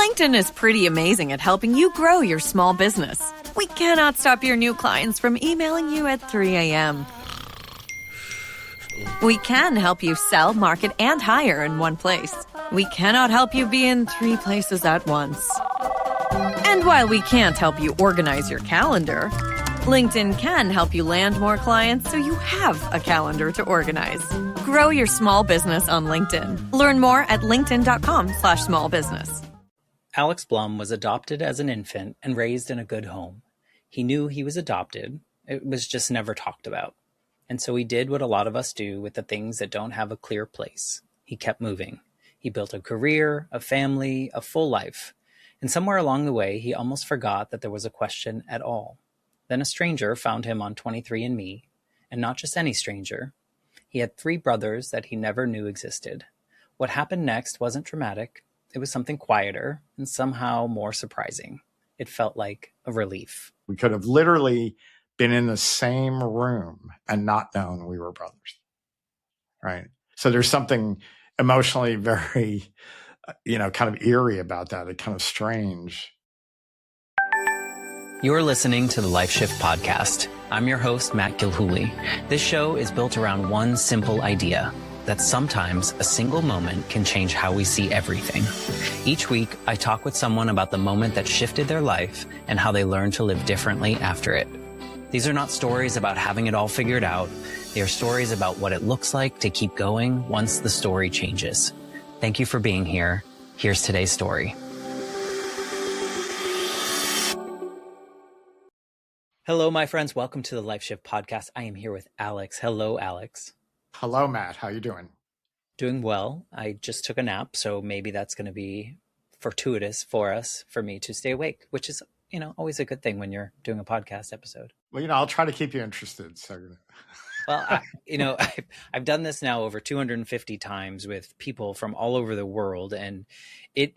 LinkedIn is pretty amazing at helping you grow your small business. We cannot stop your new clients from emailing you at 3 a.m. We can help you sell, market, and hire in one place. We cannot help you be in 3 places at once. And while we can't help you organize your calendar, LinkedIn can help you land more clients so you have a calendar to organize. Grow your small business on LinkedIn. Learn more at linkedin.com/smallbusiness. Alex Blum was adopted as an infant and raised in a good home. He knew he was adopted. It was just never talked about. And so he did what a lot of us do with the things that don't have a clear place. He kept moving. He built a career, a family, a full life. And somewhere along the way, he almost forgot that there was a question at all. Then a stranger found him on 23andMe, and not just any stranger. He had 3 brothers that he never knew existed. What happened next wasn't dramatic. It was something quieter and somehow more surprising. It felt like a relief. We could have literally been in the same room and not known we were brothers, right? So there's something emotionally very, kind of eerie about that. It's kind of strange. You're listening to the Life Shift Podcast. I'm your host, Matt Gilhooly. This show is built around one simple idea, that sometimes a single moment can change how we see everything. Each week, I talk with someone about the moment that shifted their life and how they learned to live differently after it. These are not stories about having it all figured out. They are stories about what it looks like to keep going once the story changes. Thank you for being here. Here's today's story. Hello, my friends. Welcome to the Life Shift Podcast. I am here with Alex. Hello, Alex. Hello, Matt. How you doing? Doing well. I just took a nap, so maybe that's going to be fortuitous for me to stay awake, which is, always a good thing when you're doing a podcast episode. Well, I'll try to keep you interested. So. Well, I've done this now over 250 times with people from all over the world, and it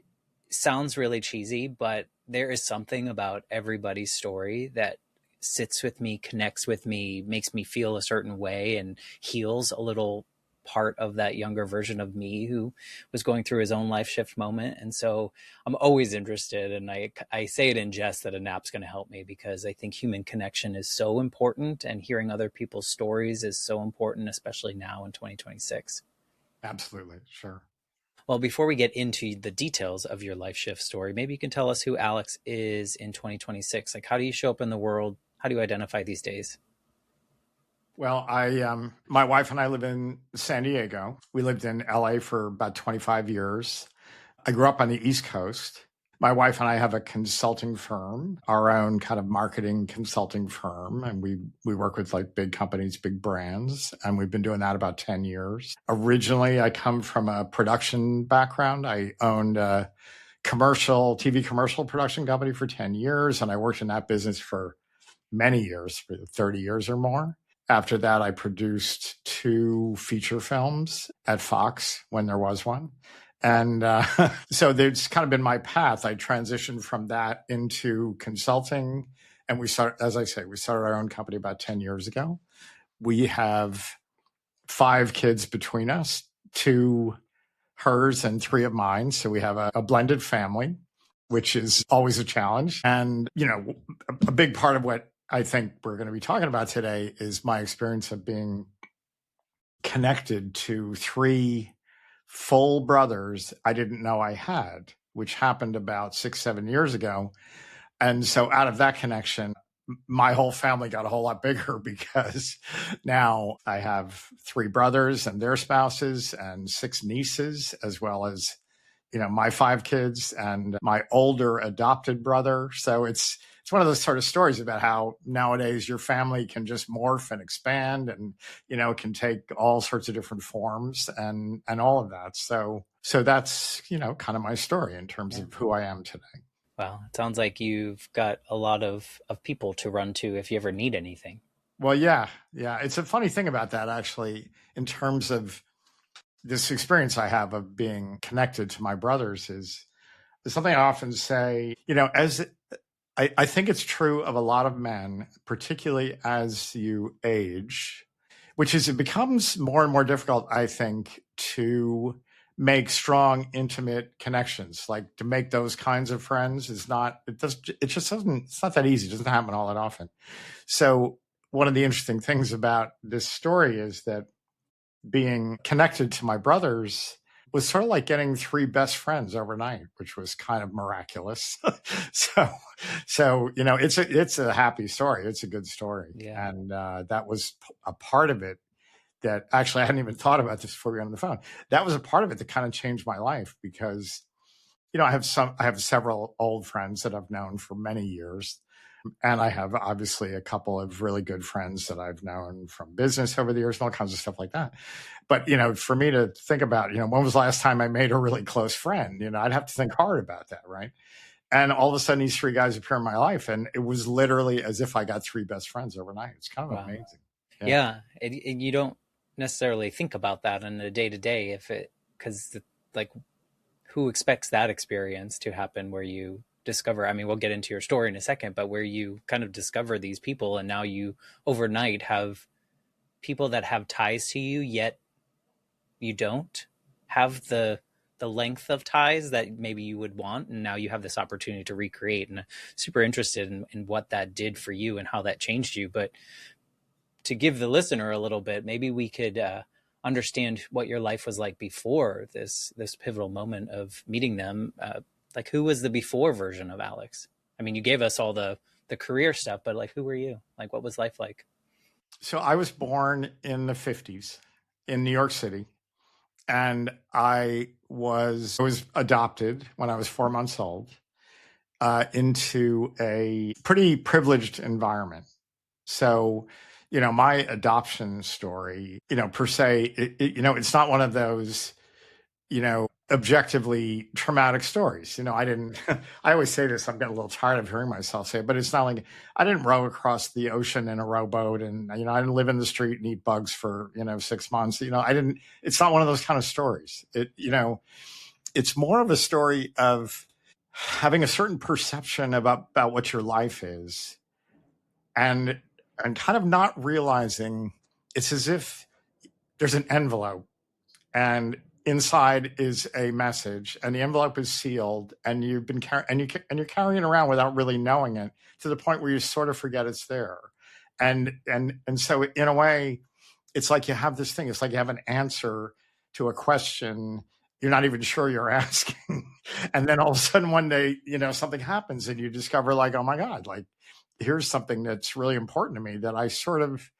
sounds really cheesy, but there is something about everybody's story that sits with me, connects with me, makes me feel a certain way, and heals a little part of that younger version of me who was going through his own life shift moment. And so I'm always interested, and I say it in jest that a nap's going to help me, because I think human connection is so important, and hearing other people's stories is so important, especially now in 2026. Absolutely. Sure. Well, before we get into the details of your life shift story, maybe you can tell us who Alex is in 2026. Like, how do you show up in the world? How do you identify these days? Well, my wife and I live in San Diego. We lived in LA for about 25 years. I grew up on the East Coast. My wife and I have a consulting firm, our own kind of marketing consulting firm. And we work with like big companies, big brands. And we've been doing that about 10 years. Originally, I come from a production background. I owned a TV commercial production company for 10 years. And I worked in that business for many years, for 30 years or more. After that, I produced 2 feature films at Fox when there was one. And so there's kind of been my path. I transitioned from that into consulting. And we started our own company about 10 years ago. We have 5 kids between us, 2 hers and 3 of mine. So we have a blended family, which is always a challenge. And, a big part of what I think we're going to be talking about today is my experience of being connected to 3 full brothers I didn't know I had, which happened about 6-7 years ago. And so out of that connection, my whole family got a whole lot bigger, because now I have 3 brothers and their spouses and 6 nieces, as well as, my 5 kids and my older adopted brother. So it's one of those sort of stories about how nowadays your family can just morph and expand, and, can take all sorts of different forms and all of that. So that's, kind of my story in terms of who I am today. Wow. It sounds like you've got a lot of people to run to if you ever need anything. Well, yeah. It's a funny thing about that, actually, in terms of this experience I have of being connected to my brothers is something I often say, as I think it's true of a lot of men, particularly as you age, which is it becomes more and more difficult, I think, to make strong, intimate connections. Like to make those kinds of friends is not, it just doesn't, it's not that easy. It doesn't happen all that often. So one of the interesting things about this story is that being connected to my brothers was sort of like getting three best friends overnight, which was kind of miraculous. So it's a happy story. It's a good story, Yeah. and that was a part of it. That actually I hadn't even thought about this before we got on the phone. That was a part of it that kind of changed my life because I have several old friends that I've known for many years. And I have obviously a couple of really good friends that I've known from business over the years and all kinds of stuff like that. But, for me to think about, when was the last time I made a really close friend? I'd have to think hard about that, right? And all of a sudden, these three guys appear in my life. And it was literally as if I got three best friends overnight. It's kind of Wow. amazing. Yeah. You don't necessarily think about that on a day to day because like who expects that experience to happen where you discover, I mean, we'll get into your story in a second, but where you kind of discover these people and now you overnight have people that have ties to you, yet you don't have the length of ties that maybe you would want. And now you have this opportunity to recreate, and I'm super interested in what that did for you and how that changed you. But to give the listener a little bit, maybe we could understand what your life was like before this pivotal moment of meeting them. Like, who was the before version of Alex? I mean, you gave us all the career stuff, but like, who were you? Like, what was life like? So I was born in the 50s in New York City. And I was adopted when I was 4 months old into a pretty privileged environment. So, my adoption story, per se, it's not one of those, objectively traumatic stories. I always say this, I'm getting a little tired of hearing myself say it, but it's not like I didn't row across the ocean in a rowboat and, I didn't live in the street and eat bugs for, 6 months. It's not one of those kind of stories. It's more of a story of having a certain perception about what your life is and kind of not realizing it's as if there's an envelope and inside is a message and the envelope is sealed and you've been you're carrying it around without really knowing it to the point where you sort of forget it's there. And so in a way, it's like you have this thing. It's like you have an answer to a question you're not even sure you're asking. And then all of a sudden one day, something happens and you discover like, oh my God, like here's something that's really important to me that I sort of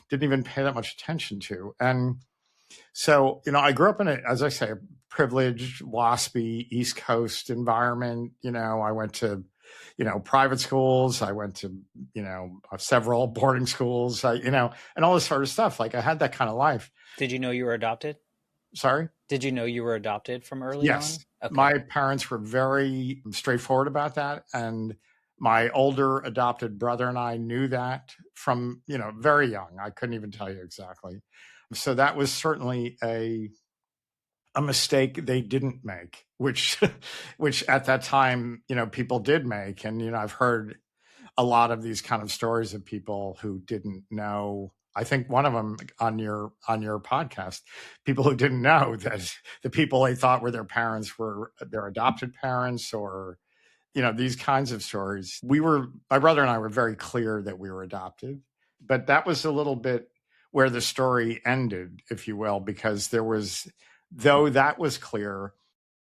didn't even pay that much attention to. And so, I grew up in as I say, a privileged, waspy East Coast environment. I went to, private schools. I went to, several boarding schools, and all this sort of stuff. Like I had that kind of life. Did you know you were adopted? Sorry? Did you know you were adopted from early Yes. on? Okay. My parents were very straightforward about that. And my older adopted brother and I knew that from, very young. I couldn't even tell you exactly. So that was certainly a mistake they didn't make, which at that time, people did make. And, I've heard a lot of these kind of stories of people who didn't know. I think one of them on your podcast, people who didn't know that the people they thought were their parents were their adopted parents, or, these kinds of stories. My brother and I were very clear that we were adopted, but that was a little bit where the story ended, if you will, because though that was clear,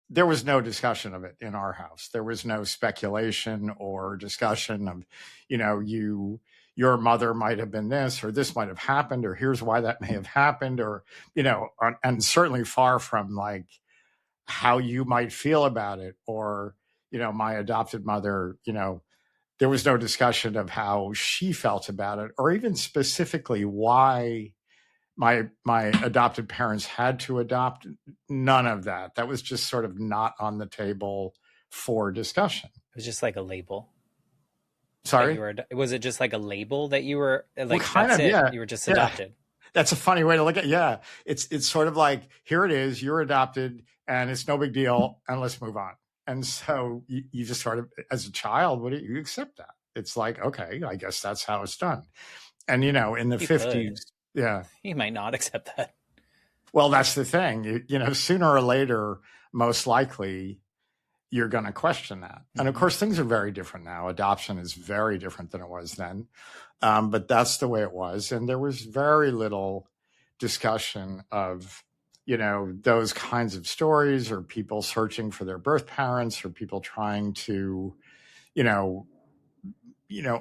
there was no discussion of it in our house. There was no speculation or discussion of, your mother might have been this, or this might have happened, or here's why that may have happened, or, and certainly far from like how you might feel about it, or, my adopted mother, there was no discussion of how she felt about it, or even specifically why my adopted parents had to adopt. None of that. That was just sort of not on the table for discussion. It was just like a label. Sorry? Was it just like a label that you were like, well, kind that's of, it? Yeah. You were just adopted. That's a funny way to look at it. Yeah. It's sort of like, here it is, you're adopted and it's no big deal and let's move on. And so you just sort of, as a child, you accept that? It's like, okay, I guess that's how it's done. And, in the 50s, yeah. You might not accept that. Well, that's the thing. Sooner or later, most likely, you're going to question that. And of course, things are very different now. Adoption is very different than it was then. But that's the way it was. And there was very little discussion of, those kinds of stories, or people searching for their birth parents, or people trying to, you know,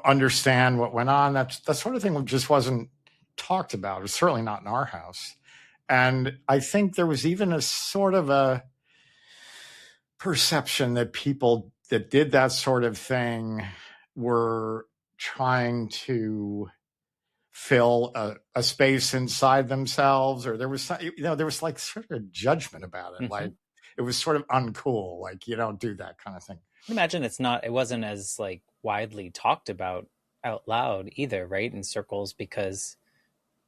understand what went on. That sort of thing just wasn't talked about. It was certainly not in our house. And I think there was even a sort of a perception that people that did that sort of thing were trying to fill a space inside themselves, or there was there was like sort of a judgment about it. Like it was sort of uncool, like you don't do that kind of thing. I imagine it wasn't as like widely talked about out loud either, right? In circles, because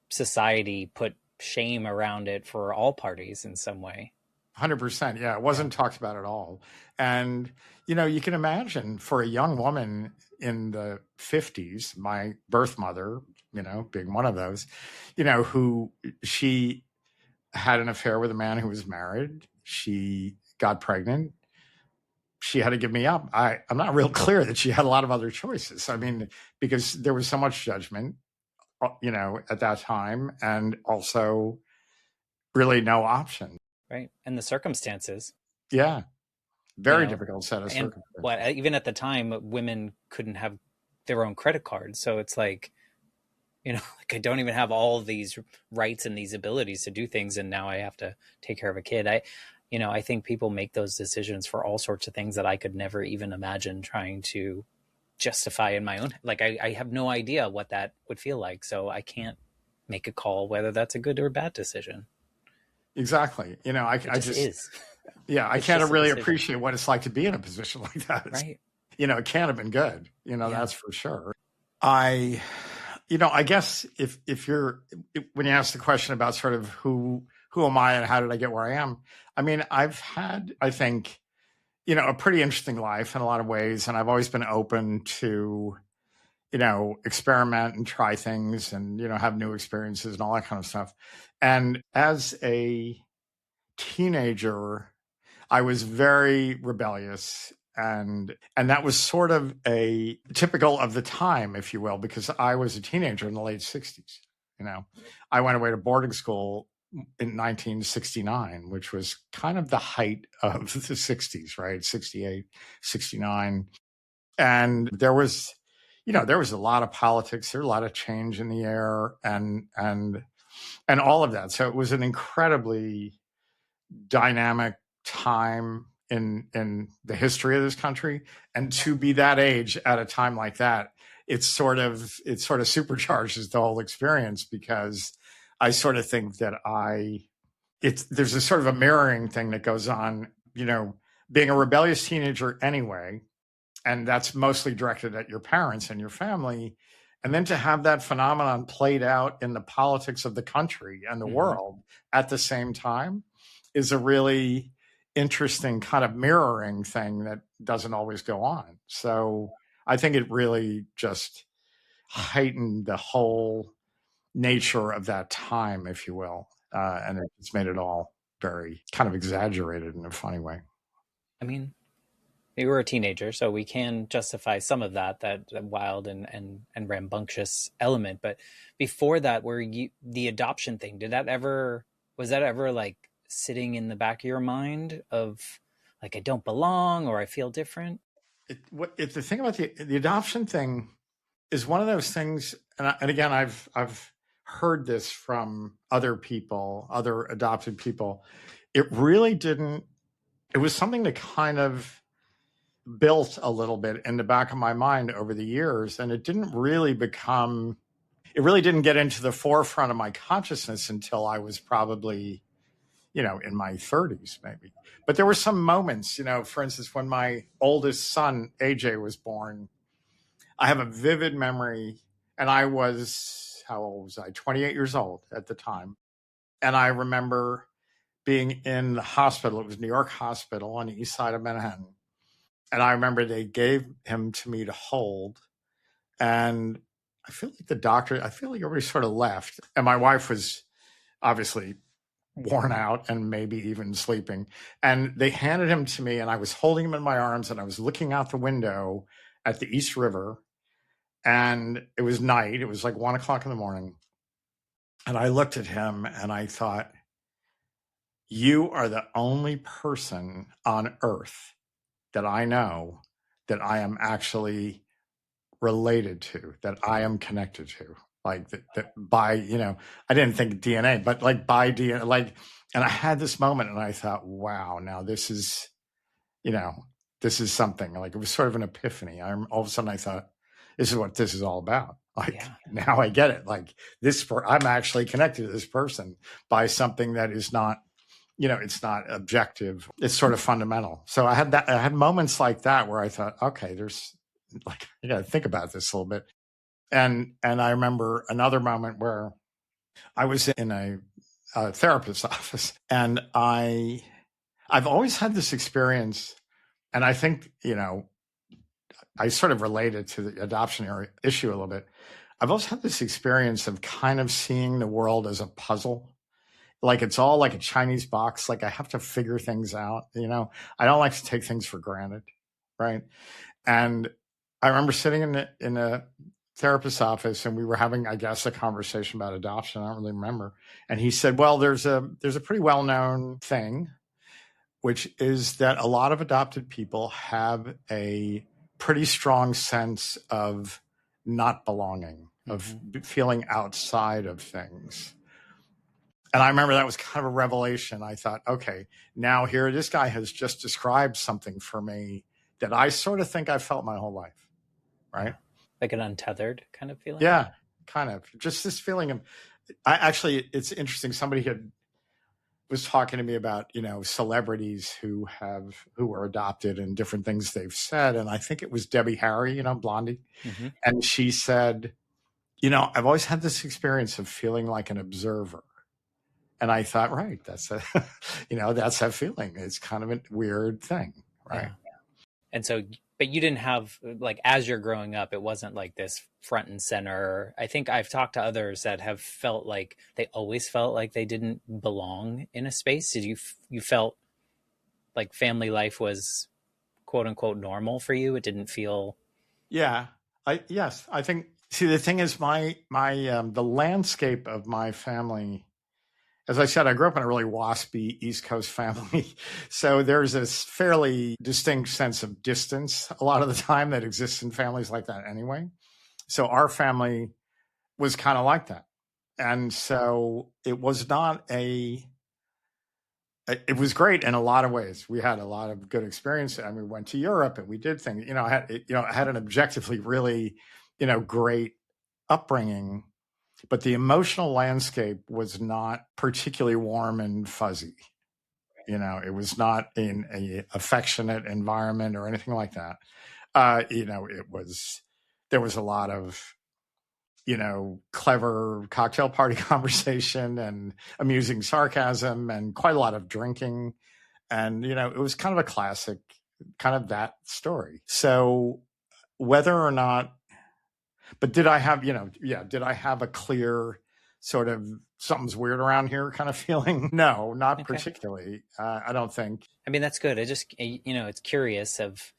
society put shame around it for all parties in some way. 100%. Yeah. It wasn't talked about at all. And, you can imagine for a young woman in the 50s, my birth mother, being one of those, who she had an affair with a man who was married. She got pregnant. She had to give me up. I'm not real clear that she had a lot of other choices. I mean, because there was so much judgment, at that time, and also really no option. Right. And the circumstances. Yeah. Very difficult set of circumstances. Even at the time, women couldn't have their own credit cards. So it's like, like I don't even have all of these rights and these abilities to do things. And now I have to take care of a kid. I think people make those decisions for all sorts of things that I could never even imagine trying to justify in my own. Like I have no idea what that would feel like. So I can't make a call whether that's a good or bad decision. Exactly. I just is. Yeah, I can't really appreciate what it's like to be in a position like that. Right. It can't have been good. That's for sure. I guess if when you ask the question about sort of who am I and how did I get where I am? I mean, I've had, I think, a pretty interesting life in a lot of ways. And I've always been open to, experiment and try things and, have new experiences and all that kind of stuff. And as a teenager, I was very rebellious, and that was sort of a typical of the time, if you will, because I was a teenager in the late 60s. I went away to boarding school in 1969, which was kind of the height of the 60s, right? 68, 69. And there was a lot of politics, there was a lot of change in the air and all of that. So it was an incredibly dynamic time in the history of this country, and to be that age at a time like that, it sort of supercharges the whole experience, because I sort of think that there's a sort of a mirroring thing that goes on, being a rebellious teenager anyway, and that's mostly directed at your parents and your family, and then to have that phenomenon played out in the politics of the country and the world at the same time is a really interesting kind of mirroring thing that doesn't always go on. So I think it really just heightened the whole nature of that time, if you will. And it's made it all very kind of exaggerated in a funny way. I mean, we were a teenager, so we can justify some of that wild and rambunctious element. But before that, the adoption thing, was that ever like sitting in the back of your mind of like, I don't belong or I feel different? If the thing about the adoption thing is one of those things, and again, I've heard this from other people, other adopted people. It really didn't. It was something that kind of built a little bit in the back of my mind over the years, and it really didn't get into the forefront of my consciousness until I was probably, in my 30s, maybe. But there were some moments, for instance, when my oldest son, AJ, was born, I have a vivid memory, and how old was I? 28 years old at the time. And I remember being in the hospital. It was New York Hospital on the east side of Manhattan. And I remember they gave him to me to hold. And I feel like everybody sort of left. And my wife was obviously worn out and maybe even sleeping. And they handed him to me, and I was holding him in my arms, and I was looking out the window at the East River, and it was night. It was like 1 o'clock in the morning. And I looked at him and I thought, you are the only person on earth that I know that I am actually related to, that I am connected to. Like that by, I didn't think DNA, but like by DNA, and I had this moment and I thought, wow, now this is, this is something. Like, it was sort of an epiphany. All of a sudden I thought, this is what this is all about. Like, now I get it. Like, I'm actually connected to this person by something that is not, it's not objective. It's sort of fundamental. So I had moments like that where I thought, okay, there's like, you got to think about this a little bit. And I remember another moment where I was in a therapist's office, and I've always had this experience, and I think, I sort of related to the adoption issue a little bit. I've also had this experience of kind of seeing the world as a puzzle. Like, it's all like a Chinese box. Like, I have to figure things out. I don't like to take things for granted. Right. And I remember sitting in a therapist's office, and we were having, I guess, a conversation about adoption. I don't really remember. And he said, well, there's a pretty well-known thing, which is that a lot of adopted people have a pretty strong sense of not belonging, of feeling outside of things. And I remember that was kind of a revelation. I thought, okay, now here, this guy has just described something for me that I sort of think I've felt my whole life, right? Yeah. Like an untethered kind of feeling? Yeah, kind of. Just this feeling of, it's interesting. Somebody was talking to me about, celebrities who were adopted and different things they've said. And I think it was Debbie Harry, Blondie. Mm-hmm. And she said, I've always had this experience of feeling like an observer. And I thought, right, that's that's that feeling. It's kind of a weird thing, right? Yeah. And so, but you didn't have, like, as you're growing up, it wasn't like this front and center. I think I've talked to others that have felt like they always felt like they didn't belong in a space. Did you felt like family life was quote unquote normal for you? It didn't feel. Yeah, yes, I think. See, the thing is, my the landscape of my family. As I said, I grew up in a really waspy East Coast family. So there's this fairly distinct sense of distance a lot of the time that exists in families like that anyway. So our family was kind of like that. And so it was not it was great in a lot of ways. We had a lot of good experience. And we went to Europe and we did things, I had an objectively really, great upbringing. But the emotional landscape was not particularly warm and fuzzy. It was not in an affectionate environment or anything like that. There was a lot of, clever cocktail party conversation and amusing sarcasm and quite a lot of drinking. And, it was kind of a classic, kind of that story. So whether or not, but did I have, did I have a clear sort of something's weird around here kind of feeling? No, not particularly. I don't think. I mean, that's good. I just, it's curious of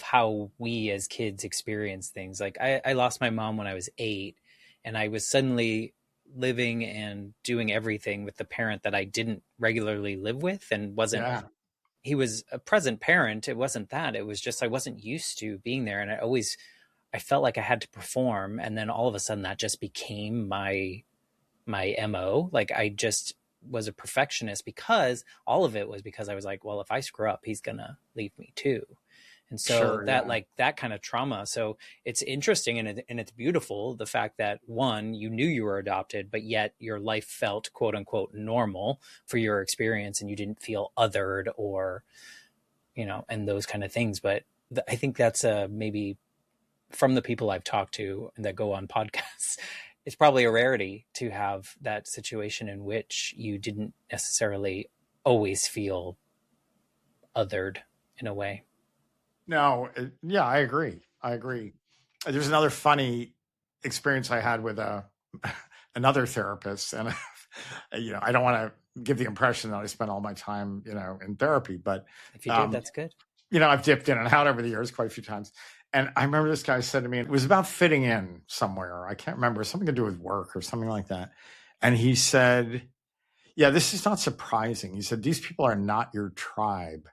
how we as kids experience things. Like I lost my mom when I was 8, and I was suddenly living and doing everything with the parent that I didn't regularly live with and wasn't. He was a present parent. It wasn't that. It was just I wasn't used to being there, and I felt like I had to perform. And then all of a sudden that just became my MO. Like, I just was a perfectionist because all of it was because I was like, well, if I screw up, he's going to leave me too. And so like that kind of trauma. So it's interesting and it's beautiful. The fact that, one, you knew you were adopted, but yet your life felt quote unquote normal for your experience, and you didn't feel othered or, and those kind of things. But I think that's maybe, from the people I've talked to that go on podcasts, it's probably a rarity to have that situation in which you didn't necessarily always feel othered in a way. No, I agree. There's another funny experience I had with another therapist, and I don't want to give the impression that I spent all my time, in therapy. But, If you did, that's good. I've dipped in and out over the years quite a few times. And I remember this guy said to me, it was about fitting in somewhere. I can't remember, something to do with work or something like that. And he said, yeah, this is not surprising. He said, these people are not your tribe.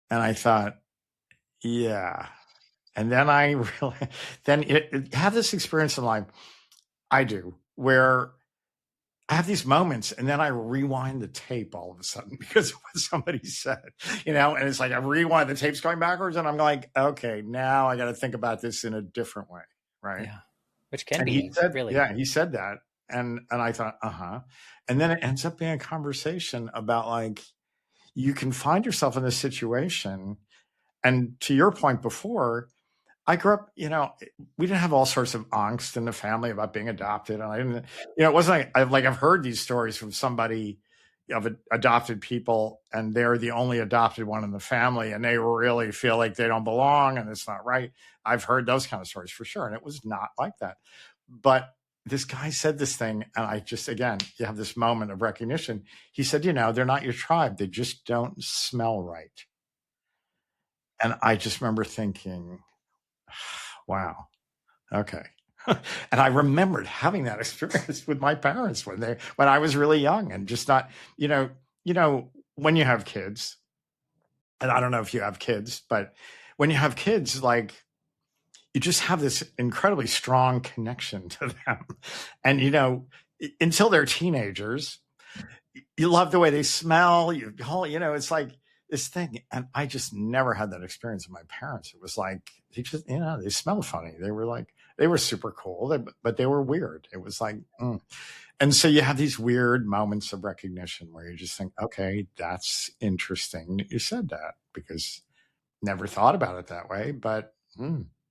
And I thought, yeah. And then I really, have this experience in life, I do, where I have these moments and then I rewind the tape all of a sudden because of what somebody said, and it's like I rewind, the tape's going backwards and I'm like, okay, now I got to think about this in a different way. Right. Yeah. Which can And be he said, really. yeah, he said that. And I thought, and then it ends up being a conversation about like, you can find yourself in this situation. And to your point before, I grew up, we didn't have all sorts of angst in the family about being adopted. And I didn't, it wasn't like I've heard these stories from somebody of adopted people and they're the only adopted one in the family and they really feel like they don't belong and it's not right. I've heard those kind of stories for sure. And it was not like that. But this guy said this thing and I just, again, you have this moment of recognition. He said, they're not your tribe. They just don't smell right. And I just remember thinking, wow. Okay. And I remembered having that experience with my parents when I was really young and just not, when you have kids, and I don't know if you have kids, but when you have kids, like you just have this incredibly strong connection to them. And, until they're teenagers, you love the way they smell, it's like this thing. And I just never had that experience with my parents. It was like, they just, they smelled funny. They were super cool, but they were weird. It was like, And so you have these weird moments of recognition where you just think, okay, that's interesting that you said that because never thought about it that way. But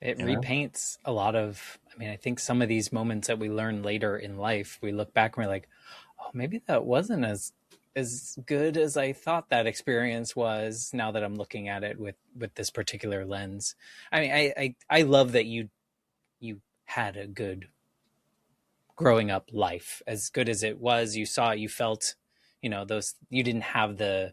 it repaints a lot of, I think some of these moments that we learn later in life, we look back and we're like, oh, maybe that wasn't as good as I thought that experience was now that I'm looking at it with this particular lens. I love that you had a good growing up life, as good as it was. You saw it, you felt, those, you didn't have the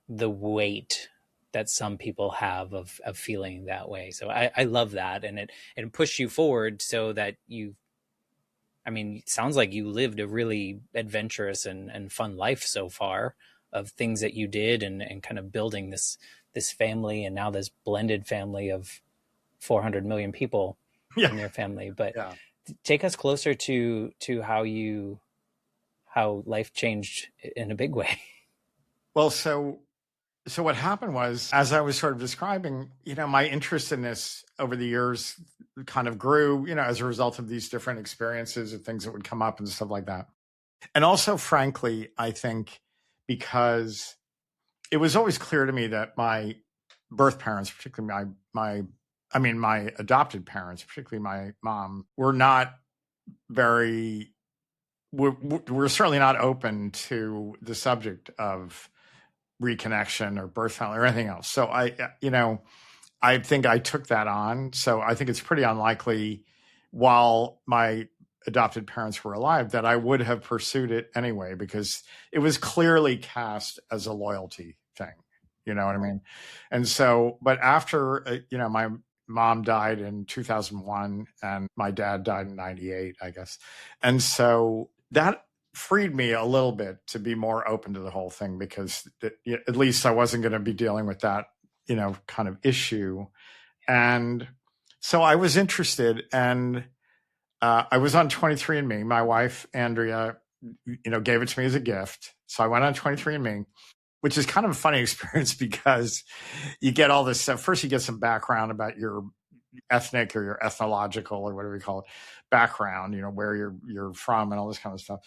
weight that some people have of feeling that way. So I love that. And it pushed you forward so that it sounds like you lived a really adventurous and fun life so far of things that you did and kind of building this family and now this blended family of 400 million people in your family. But take us closer to how life changed in a big way. Well, so what happened was, as I was sort of describing, my interest in this over the years kind of grew, as a result of these different experiences and things that would come up and stuff like that. And also, frankly, I think because it was always clear to me that my birth parents, particularly my adopted parents, particularly my mom, were not we're certainly not open to the subject of reconnection or birth family or anything else. So I think I took that on. So I think it's pretty unlikely while my adopted parents were alive that I would have pursued it anyway, because it was clearly cast as a loyalty thing. You know what I mean? And so, but after, my mom died in 2001 and my dad died in 98, I guess. And so that freed me a little bit to be more open to the whole thing, because at least I wasn't going to be dealing with that, kind of issue. And so I was interested, and I was on 23andMe. My wife, Andrea, gave it to me as a gift. So I went on 23andMe, which is kind of a funny experience because you get all this stuff. First, you get some background about your ethnic or your ethnological or whatever you call it background, where you're from and all this kind of stuff.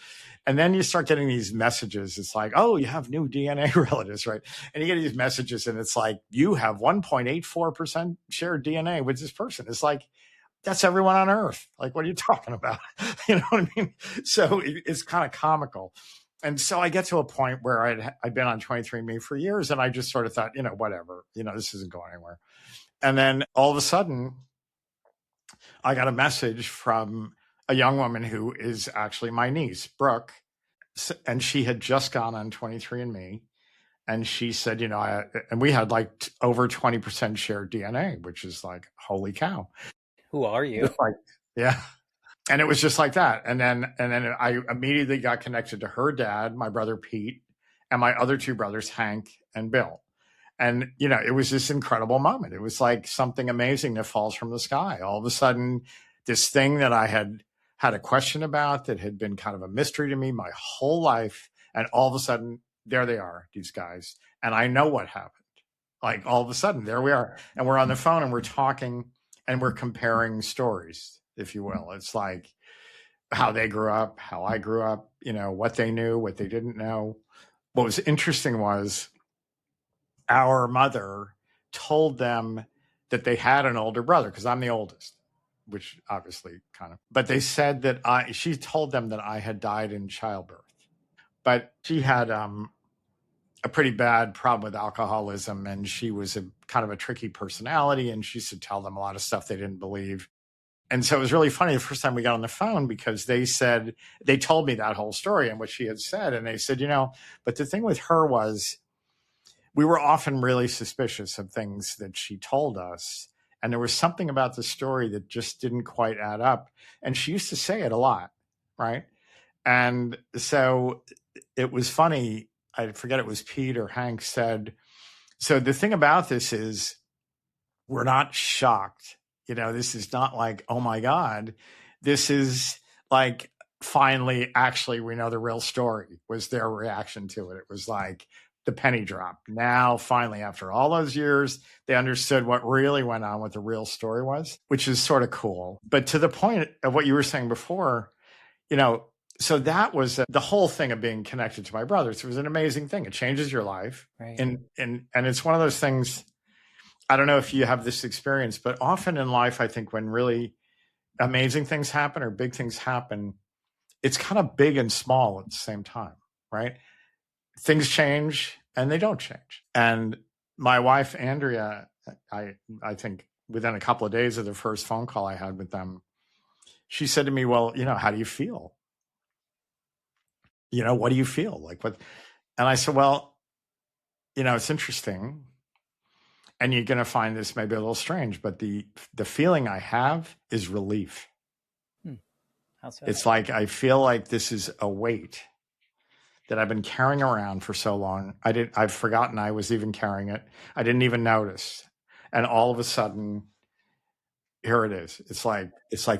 And then you start getting these messages. It's like, oh, you have new DNA relatives, right? And you get these messages and it's like, you have 1.84% shared DNA with this person. It's like, that's everyone on earth. Like, what are you talking about? You know what I mean? So it's kind of comical. And so I get to a point where I'd been on 23andMe for years and I just sort of thought, whatever, this isn't going anywhere. And then all of a sudden, I got a message from a young woman who is actually my niece, Brooke, and she had just gone on 23andMe, and she said, and we had like over 20% shared DNA, which is like, holy cow. Who are you? Like, yeah. And it was just like that. And then I immediately got connected to her dad, my brother Pete, and my other two brothers, Hank and Bill. And, it was this incredible moment. It was like something amazing that falls from the sky. All of a sudden, this thing that I had a question about, that had been kind of a mystery to me my whole life. And all of a sudden, there they are, these guys. And I know what happened. Like, all of a sudden, there we are. And we're on the phone and we're talking and we're comparing stories, if you will. It's like how they grew up, how I grew up, what they knew, what they didn't know. What was interesting was our mother told them that they had an older brother, because I'm the oldest, which obviously kind of, but they said that she told them that I had died in childbirth. But she had a pretty bad problem with alcoholism, and she was a kind of a tricky personality, and she used to tell them a lot of stuff they didn't believe. And so it was really funny the first time we got on the phone, because they told me that whole story and what she had said. And they said, but the thing with her was, we were often really suspicious of things that she told us. And there was something about the story that just didn't quite add up. And she used to say it a lot, right? And so it was funny. I forget, it was Pete or Hank said, so the thing about this is, we're not shocked. This is not like, oh my God. This is like, finally, actually, we know the real story, was their reaction to it. It was like the penny dropped. Now, finally, after all those years, they understood what really went on, what the real story was, which is sort of cool. But to the point of what you were saying before, so that was the whole thing of being connected to my brothers. It was an amazing thing. It changes your life. Right. And it's one of those things, I don't know if you have this experience, but often in life, I think when really amazing things happen or big things happen, it's kind of big and small at the same time, right? Things change and they don't change. And my wife, Andrea, I think within a couple of days of the first phone call I had with them, she said to me, well, how do you feel? What do you feel? Like what? And I said, well, it's interesting. And you're going to find this maybe a little strange, but the feeling I have is relief. How so? It's like, I feel like this is a weight that I've been carrying around for so long. I've forgotten I was even carrying it. I didn't even notice. And all of a sudden, here it is. It's like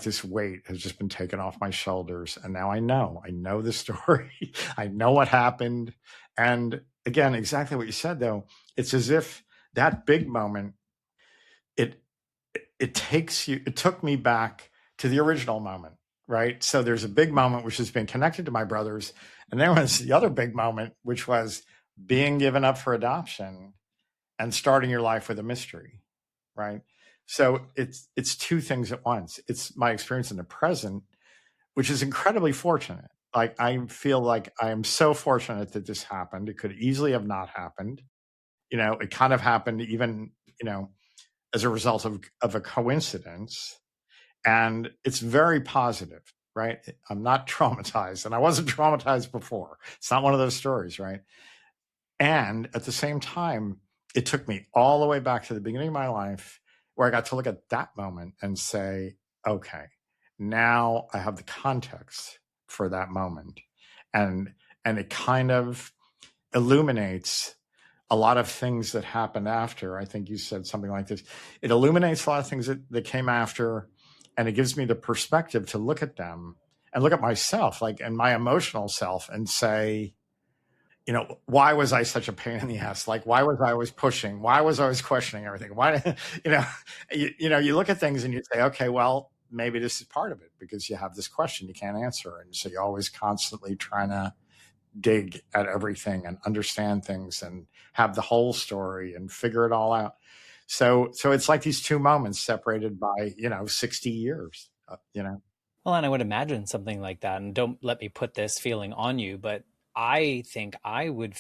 this weight has just been taken off my shoulders. And now I know the story. I know what happened. And again, exactly what you said, though, it's as if that big moment, it took me back to the original moment, right? So there's a big moment, which has been connected to my brothers. And there was the other big moment, which was being given up for adoption and starting your life with a mystery, right? So it's two things at once. It's my experience in the present, which is incredibly fortunate. Like, I feel like I am so fortunate that this happened. It could easily have not happened. It kind of happened even, as a result of a coincidence. And it's very positive, right? I'm not traumatized, and I wasn't traumatized before. It's not one of those stories, right? And at the same time, it took me all the way back to the beginning of my life, where I got to look at that moment and say, okay, now I have the context for that moment. And it kind of illuminates a lot of things that happened after. I think you said something like this. It illuminates a lot of things that came after, and it gives me the perspective to look at them and look at myself, like, and my emotional self, and say, why was I such a pain in the ass? Like, why was I always pushing? Why was I always questioning everything? Why, you look at things and you say, okay, well, maybe this is part of it, because you have this question you can't answer. And so you're always constantly trying to dig at everything and understand things and have the whole story and figure it all out. So it's like these two moments separated by, 60 years, Well, and I would imagine something like that, and don't let me put this feeling on you, but I think I would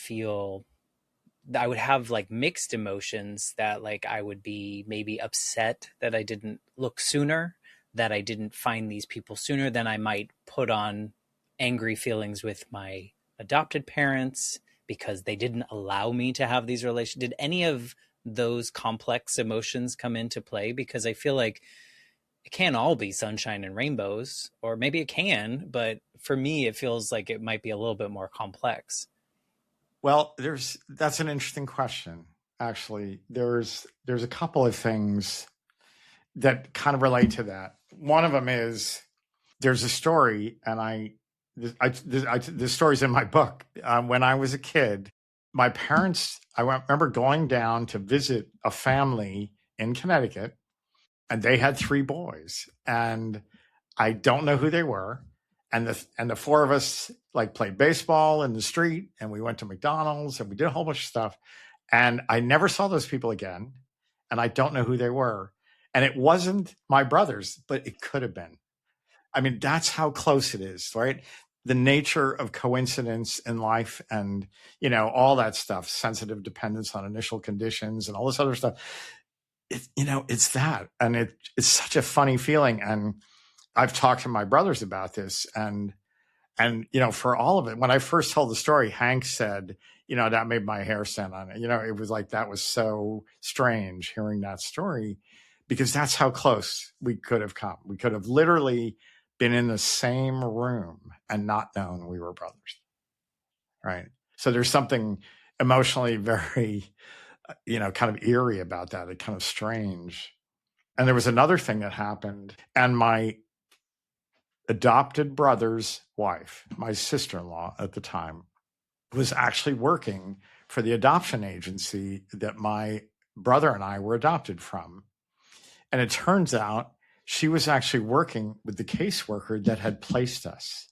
have like mixed emotions, that like I would be maybe upset that I didn't look sooner, that I didn't find these people sooner, than I might put on angry feelings with my adopted parents because they didn't allow me to have these relations? Did any of those complex emotions come into play? Because I feel like it can't all be sunshine and rainbows, or maybe it can, but for me, it feels like it might be a little bit more complex. Well, that's an interesting question. Actually, there's a couple of things that kind of relate to that. One of them is there's a story, and this story's in my book. When I was a kid, my parents, I remember going down to visit a family in Connecticut, and they had 3 boys, and I don't know who they were. And the 4 of us like played baseball in the street, and we went to McDonald's, and we did a whole bunch of stuff. And I never saw those people again, and I don't know who they were. And it wasn't my brothers, but it could have been. I mean, that's how close it is, right? The nature of coincidence in life, and, all that stuff, sensitive dependence on initial conditions and all this other stuff. It's that. And it's such a funny feeling. And I've talked to my brothers about this, and for all of it, when I first told the story, Hank said, that made my hair stand on it. It was like, that was so strange hearing that story, because that's how close we could have come. We could have literally been in the same room and not known we were brothers. Right. So there's something emotionally very, kind of eerie about that. It's kind of strange. And there was another thing that happened, and my adopted brother's wife, my sister-in-law at the time, was actually working for the adoption agency that my brother and I were adopted from. And it turns out she was actually working with the caseworker that had placed us.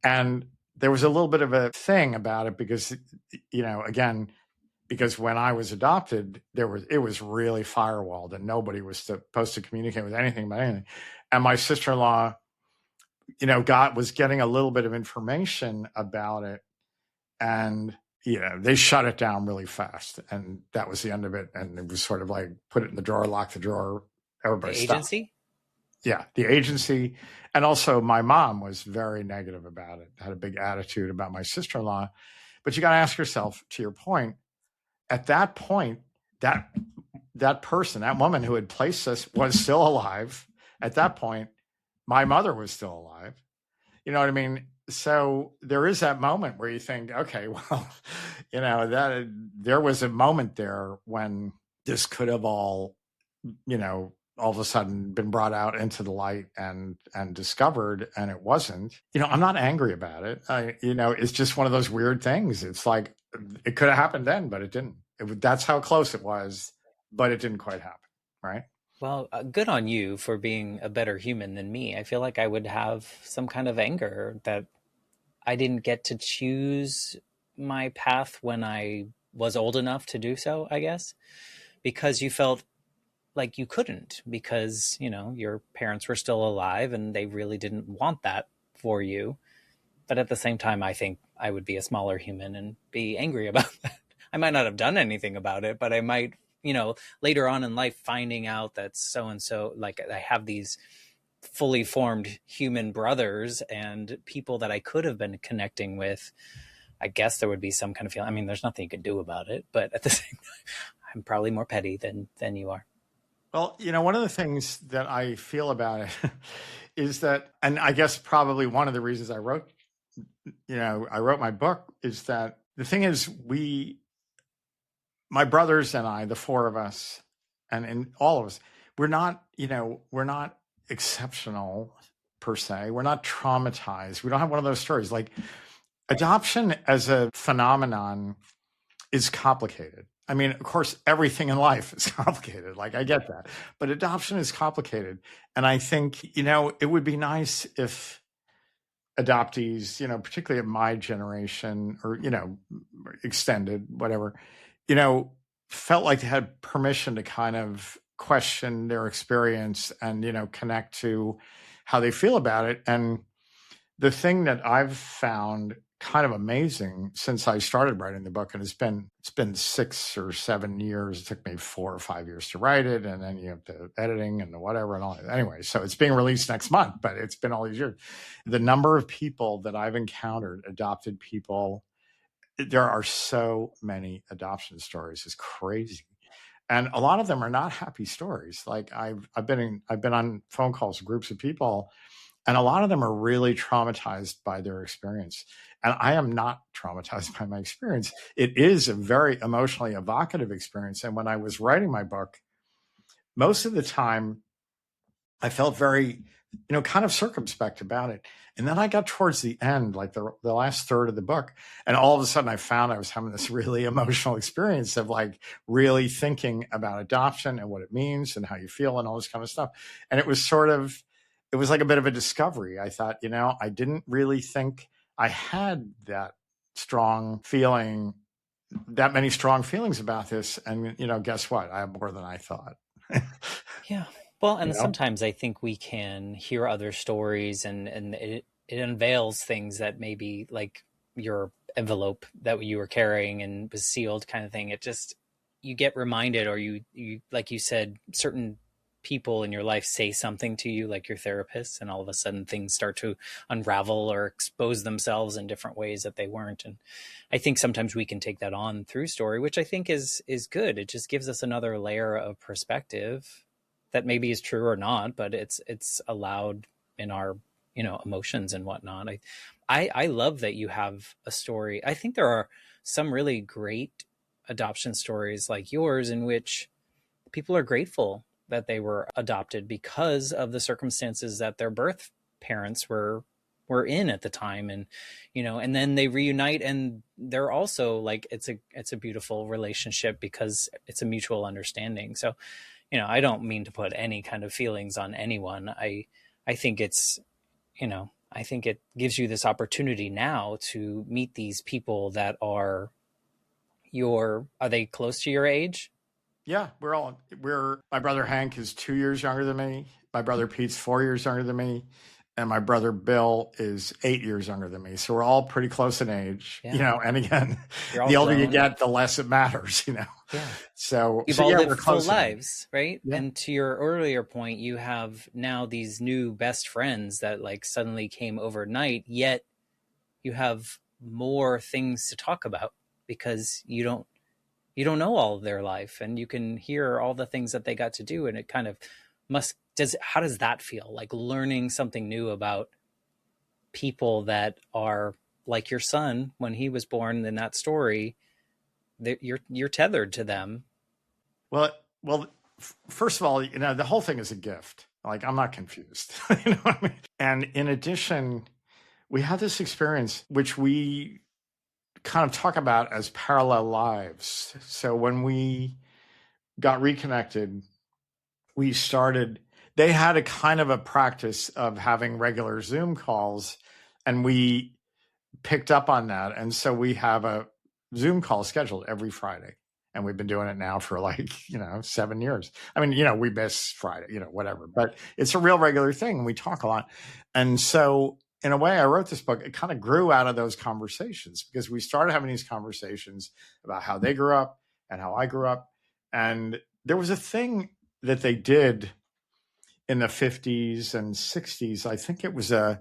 And there was a little bit of a thing about it because, again, because when I was adopted, it was really firewalled, and nobody was supposed to communicate with anything about anything. And my sister-in-law, was getting a little bit of information about it, and they shut it down really fast, and that was the end of it. And it was sort of like, put it in the drawer, lock the drawer, everybody stopped. The agency? Yeah, the agency. And also my mom was very negative about it, had a big attitude about my sister-in-law. But you got to ask yourself, to your point, at that point, that person, that woman who had placed us, was still alive. At that point, my mother was still alive. You know what I mean? So there is that moment where you think, okay, well, that there was a moment there when this could have all of a sudden been brought out into the light and discovered, and it wasn't. I'm not angry about it. It's just one of those weird things. It's like, it could have happened then, but it didn't. That's how close it was, but it didn't quite happen, right? Well, good on you for being a better human than me. I feel like I would have some kind of anger that I didn't get to choose my path when I was old enough to do so, I guess, because you felt like you couldn't, because, your parents were still alive and they really didn't want that for you. But at the same time, I think I would be a smaller human and be angry about that. I might not have done anything about it, but I might, later on in life, finding out that so-and-so, like, I have these fully formed human brothers and people that I could have been connecting with. I guess there would be some kind of feeling. I mean, there's nothing you could do about it, but at the same time, I'm probably more petty than you are. Well, one of the things that I feel about it is that, and I guess probably one of the reasons I wrote my book, is that the thing is, my brothers and I, the 4 of us, and all of us, we're not exceptional per se. We're not traumatized. We don't have one of those stories. Like, adoption as a phenomenon is complicated. I mean, of course, everything in life is complicated. Like, I get that. But adoption is complicated. And I think, it would be nice if adoptees, particularly of my generation, or, extended, whatever, felt like they had permission to kind of question their experience and, connect to how they feel about it. And the thing that I've found kind of amazing since I started writing the book. And it's been 6 or 7 years. It took me 4 or 5 years to write it. And then you have the editing and the whatever and all that. Anyway, so it's being released next month, but it's been all these years. The number of people that I've encountered, adopted people, there are so many adoption stories. It's crazy. And a lot of them are not happy stories. Like I've been on phone calls with groups of people, and a lot of them are really traumatized by their experience. And I am not traumatized by my experience. It is a very emotionally evocative experience. And when I was writing my book, most of the time I felt very, kind of circumspect about it. And then I got towards the end, like the last third of the book, and all of a sudden I found I was having this really emotional experience of like really thinking about adoption and what it means and how you feel and all this kind of stuff. And it was like a bit of a discovery. I thought, I didn't really think I had that many strong feelings about this. And, guess what? I have more than I thought. Yeah. Well, and sometimes I think we can hear other stories and it unveils things that maybe like your envelope that you were carrying and was sealed kind of thing. It just, you get reminded, or you like you said, certain people in your life say something to you, like your therapist, and all of a sudden things start to unravel or expose themselves in different ways that they weren't. And I think sometimes we can take that on through story, which I think is good. It just gives us another layer of perspective that maybe is true or not, but it's allowed in our, emotions and whatnot. I love that you have a story. I think there are some really great adoption stories like yours in which people are grateful that they were adopted because of the circumstances that their birth parents were in at the time. And, and then they reunite, and they're also like, it's a beautiful relationship because it's a mutual understanding. So, I don't mean to put any kind of feelings on anyone. I think it's, I think it gives you this opportunity now to meet these people that are they close to your age? Yeah, my brother Hank is 2 years younger than me. My brother Pete's 4 years younger than me. And my brother Bill is 8 years younger than me. So we're all pretty close in age, and again, the older you get, the less it matters, Yeah. So you've all we're lived full close lives, right? Yeah. And to your earlier point, you have now these new best friends that like suddenly came overnight, yet you have more things to talk about because you don't know all of their life, and you can hear all the things that they got to do. And it kind of how does that feel, like learning something new about people that are like your son when he was born in that story? You're tethered to them. Well, first of all, the whole thing is a gift. Like, I'm not confused. You know what I mean? And in addition, we had this experience which we kind of talk about as parallel lives. So when we got reconnected, they had a kind of a practice of having regular Zoom calls, and we picked up on that. And so we have a Zoom call scheduled every Friday. And we've been doing it now for 7 years. I mean, we miss Friday, whatever, but it's a real regular thing. And we talk a lot. And so in a way, I wrote this book. It kind of grew out of those conversations because we started having these conversations about how they grew up and how I grew up. And there was a thing that they did in the 50s and 60s. I think it was I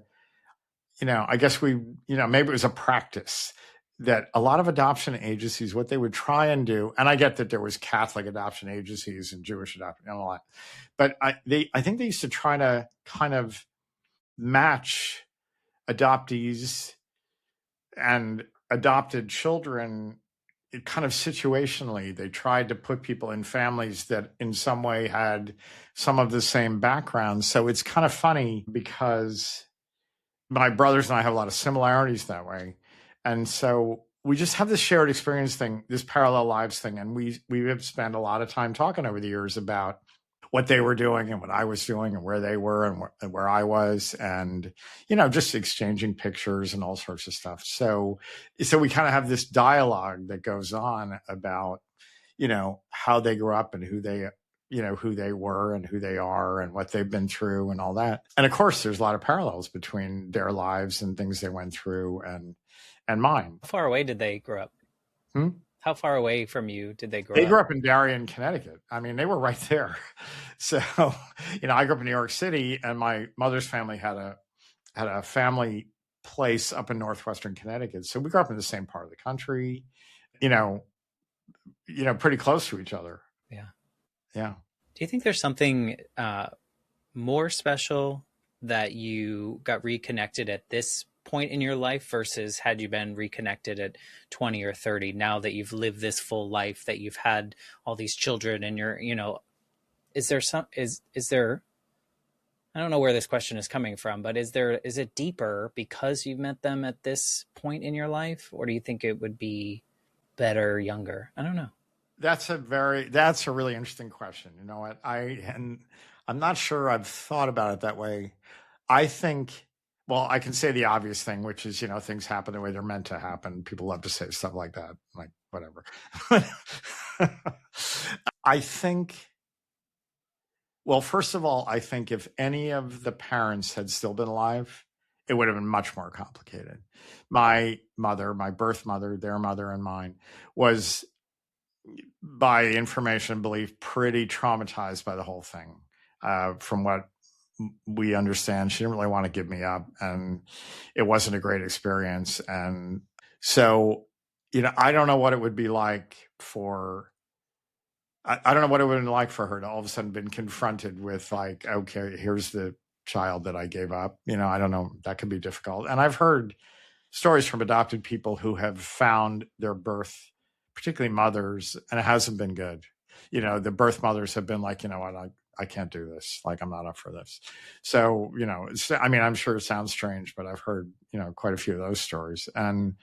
guess maybe it was a practice that a lot of adoption agencies, what they would try and do, and I get that there was Catholic adoption agencies and Jewish adoption and all that, but I think they used to try to kind of match adoptees and adopted children kind of situationally. They tried to put people in families that in some way had some of the same backgrounds. So it's kind of funny because my brothers and I have a lot of similarities that way. And so we just have this shared experience thing, this parallel lives thing. And we have spent a lot of time talking over the years about what they were doing and what I was doing and where they were and where I was, and, just exchanging pictures and all sorts of stuff. So we kind of have this dialogue that goes on about, how they grew up and who they were and who they are and what they've been through and all that. And of course, there's a lot of parallels between their lives and things they went through. and mine. How far away did they grow up? Hmm? How far away from you did they grow They up? grew up in Darien, Connecticut. I mean, they were right there. So, I grew up in New York City, and my mother's family had a family place up in northwestern Connecticut. So we grew up in the same part of the country, pretty close to each other. Yeah. Yeah. Do you think there's something more special that you got reconnected at this point in your life versus had you been reconnected at 20 or 30, now that you've lived this full life, that you've had all these children and is there, I don't know where this question is coming from, but is it deeper because you've met them at this point in your life, or do you think it would be better younger? I don't know. That's a really interesting question. You know what? I'm not sure I've thought about it that way. I think, well, I can say the obvious thing, which is, things happen the way they're meant to happen. People love to say stuff like that, like whatever. I think, well, first of all, I think if any of the parents had still been alive, it would have been much more complicated. My mother, my birth mother, their mother and mine, was, by information and belief, pretty traumatized by the whole thing. From what we understand, she didn't really want to give me up, and it wasn't a great experience. And so, I don't know what it would be like I don't know what it would have been like for her to all of a sudden been confronted with, like, okay, here's the child that I gave up. I don't know. That could be difficult. And I've heard stories from adopted people who have found their birth, particularly mothers, and it hasn't been good. The birth mothers have been like, what, I can't do this. Like, I'm not up for this. So, I'm sure it sounds strange, but I've heard, quite a few of those stories. And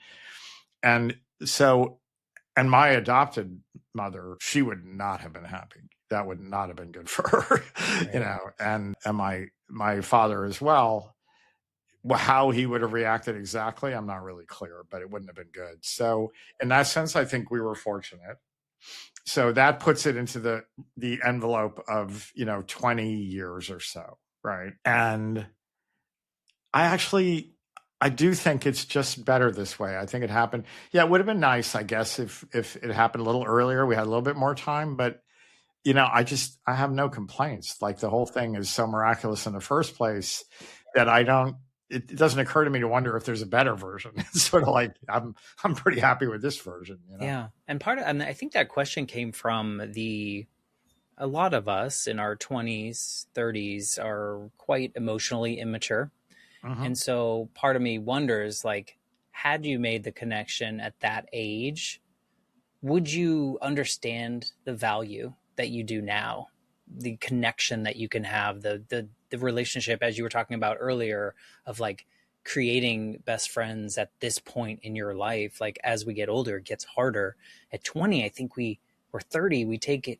my adopted mother, she would not have been happy. That would not have been good for her, Right. and my father as well. How he would have reacted exactly, I'm not really clear, but it wouldn't have been good. So in that sense, I think we were fortunate. So that puts it into the envelope of, 20 years or so. Right. And I do think it's just better this way. I think it happened. Yeah, it would have been nice, I guess, if it happened a little earlier, we had a little bit more time, but I have no complaints. Like, the whole thing is so miraculous in the first place that it doesn't occur to me to wonder if there's a better version. It's sort of like, I'm pretty happy with this version. Yeah. And I think that question came from a lot of us in our 20s, 30s are quite emotionally immature. Mm-hmm. And so part of me wonders, like, had you made the connection at that age, would you understand the value that you do now, the connection that you can have, the relationship, as you were talking about earlier, of like creating best friends at this point in your life? Like, as we get older, it gets harder. At 20, I think we're 30, we take it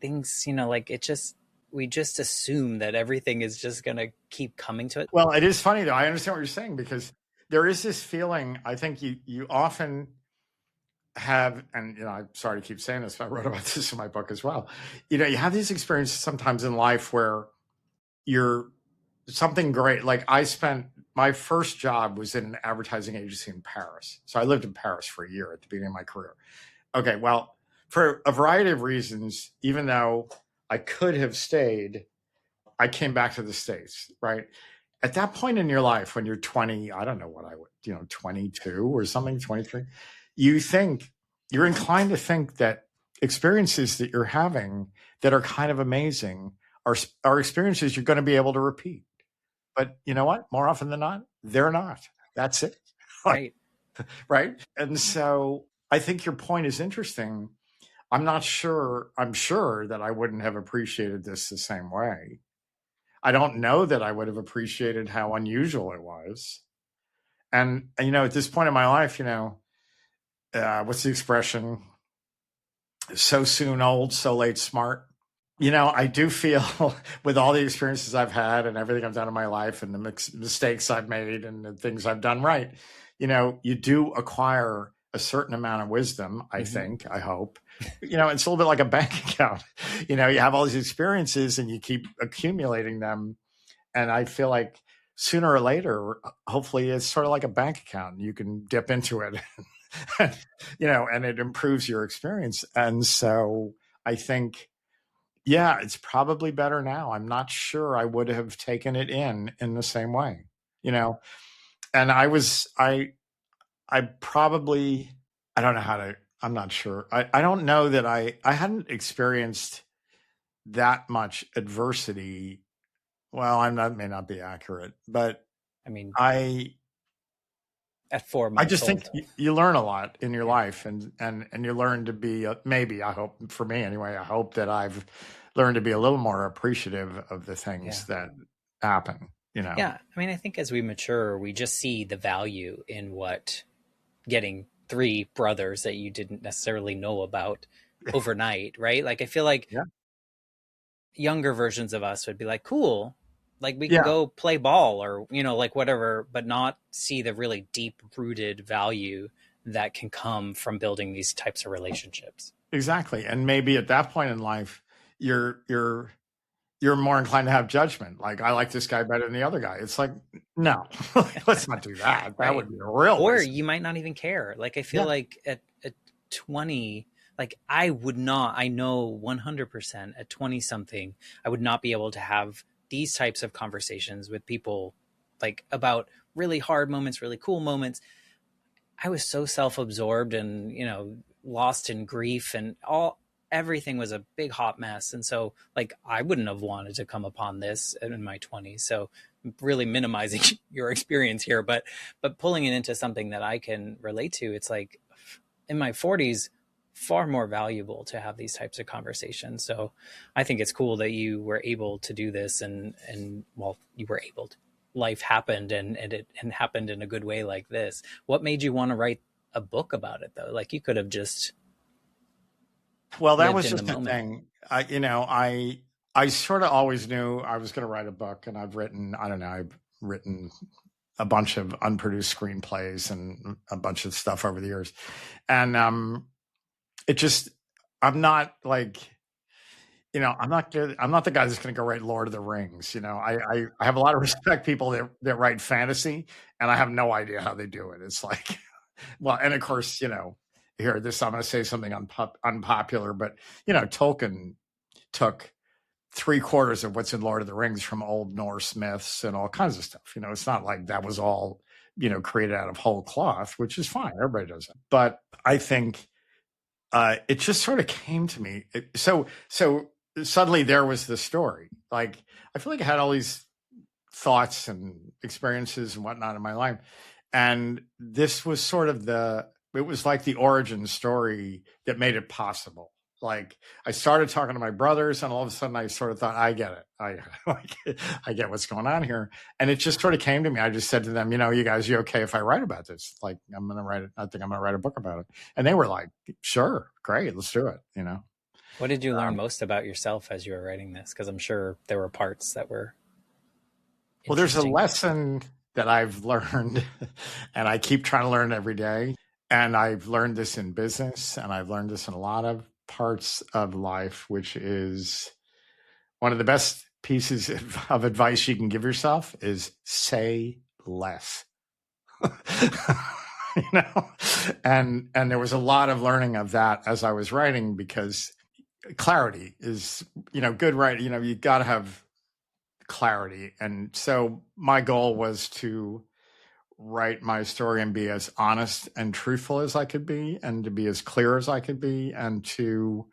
things, like we just assume that everything is just going to keep coming to it. Well, it is funny, though. I understand what you're saying, because there is this feeling, I think you often have, and I'm sorry to keep saying this, but I wrote about this in my book as well. You have these experiences sometimes in life where you're something great. Like, my first job was in an advertising agency in Paris. So I lived in Paris for a year at the beginning of my career. Okay, well, for a variety of reasons, even though I could have stayed, I came back to the States, right? At that point in your life, when you're 20, I don't know what I would, 22 or something, 23, you're inclined to think that experiences that you're having that are kind of amazing are experiences you're going to be able to repeat. But you know what? More often than not, they're not. That's it. Right. Right. And so I think your point is interesting. I'm sure that I wouldn't have appreciated this the same way. I don't know that I would have appreciated how unusual it was. And at this point in my life, what's the expression? So soon old, so late smart. I do feel, with all the experiences I've had and everything I've done in my life and the mistakes I've made and the things I've done right, you do acquire a certain amount of wisdom, I think, I hope. It's a little bit like a bank account. You have all these experiences and you keep accumulating them. And I feel like sooner or later, hopefully it's sort of like a bank account. You can dip into it, and, and it improves your experience. And so I think, yeah, it's probably better now. I'm not sure I would have taken it in the same way, and I probably, I don't know how to, I'm not sure. I don't know that I hadn't experienced that much adversity. Well, that may not be accurate, but I mean, I at 4 I months just think old. you learn a lot in your life, and you learn to be maybe, I hope, for me anyway, I hope that I've learned to be a little more appreciative of the things Yeah. that happen. Yeah. I mean, I think as we mature, we just see the value in what getting 3 brothers that you didn't necessarily know about overnight, right? Like, I feel like Yeah, younger versions of us would be like, cool, like we can yeah, go play ball or, like whatever, but not see the really deep rooted value that can come from building these types of relationships. exactly. And maybe at that point in life, you're more inclined to have judgment. Like, I like this guy better than the other guy. It's like, no, let's not do that. That Right. would be a real Or waste. you might not even care. Like, I feel Yeah, like at 20, like I would not, I know 100% at 20 something, I would not be able to have these types of conversations with people, like about really hard moments, really cool moments. I was so self-absorbed and, lost in grief, and everything was a big hot mess. And so, like, I wouldn't have wanted to come upon this in my 20s. So really minimizing your experience here, but pulling it into something that I can relate to. It's like in my 40s, far more valuable to have these types of conversations. So I think it's cool that you were able to do this, and well, you were able to. Life happened, and it happened in a good way like this. What made you want to write a book about it, though? Like, you could have just well, that lived was in the just the moment. thing. I sort of always knew I was going to write a book, and I've written a bunch of unproduced screenplays and a bunch of stuff over the years. And it just, I'm not like, I'm not good. I'm not the guy that's going to go write Lord of the Rings. I have a lot of respect people that write fantasy, and I have no idea how they do it. It's like, well, and of course, here, I'm going to say something unpopular, but Tolkien took 3/4 of what's in Lord of the Rings from Old Norse myths and all kinds of stuff. It's not like that was all created out of whole cloth, which is fine. Everybody does it, but I think it just sort of came to me. So suddenly there was the story. Like, I feel like I had all these thoughts and experiences and whatnot in my life, and this was sort of it was like the origin story that made it possible. Like, I started talking to my brothers, and all of a sudden I sort of thought, I get it. I get what's going on here. And it just sort of came to me. I just said to them, you guys, you okay if I write about this? Like, I'm going to write it. I think I'm going to write a book about it. And they were like, sure, great, let's do it. What did you learn most about yourself as you were writing this? Because I'm sure there were parts that were Well, there's a interesting. lesson that I've learned, and I keep trying to learn every day. And I've learned this in business, and I've learned this in a lot of parts of life, which is one of the best pieces of advice you can give yourself is say less. you know, and there was a lot of learning of that as I was writing, because clarity is, good writing. You got to have clarity. And so my goal was to write my story and be as honest and truthful as I could be, and to be as clear as I could be, and to,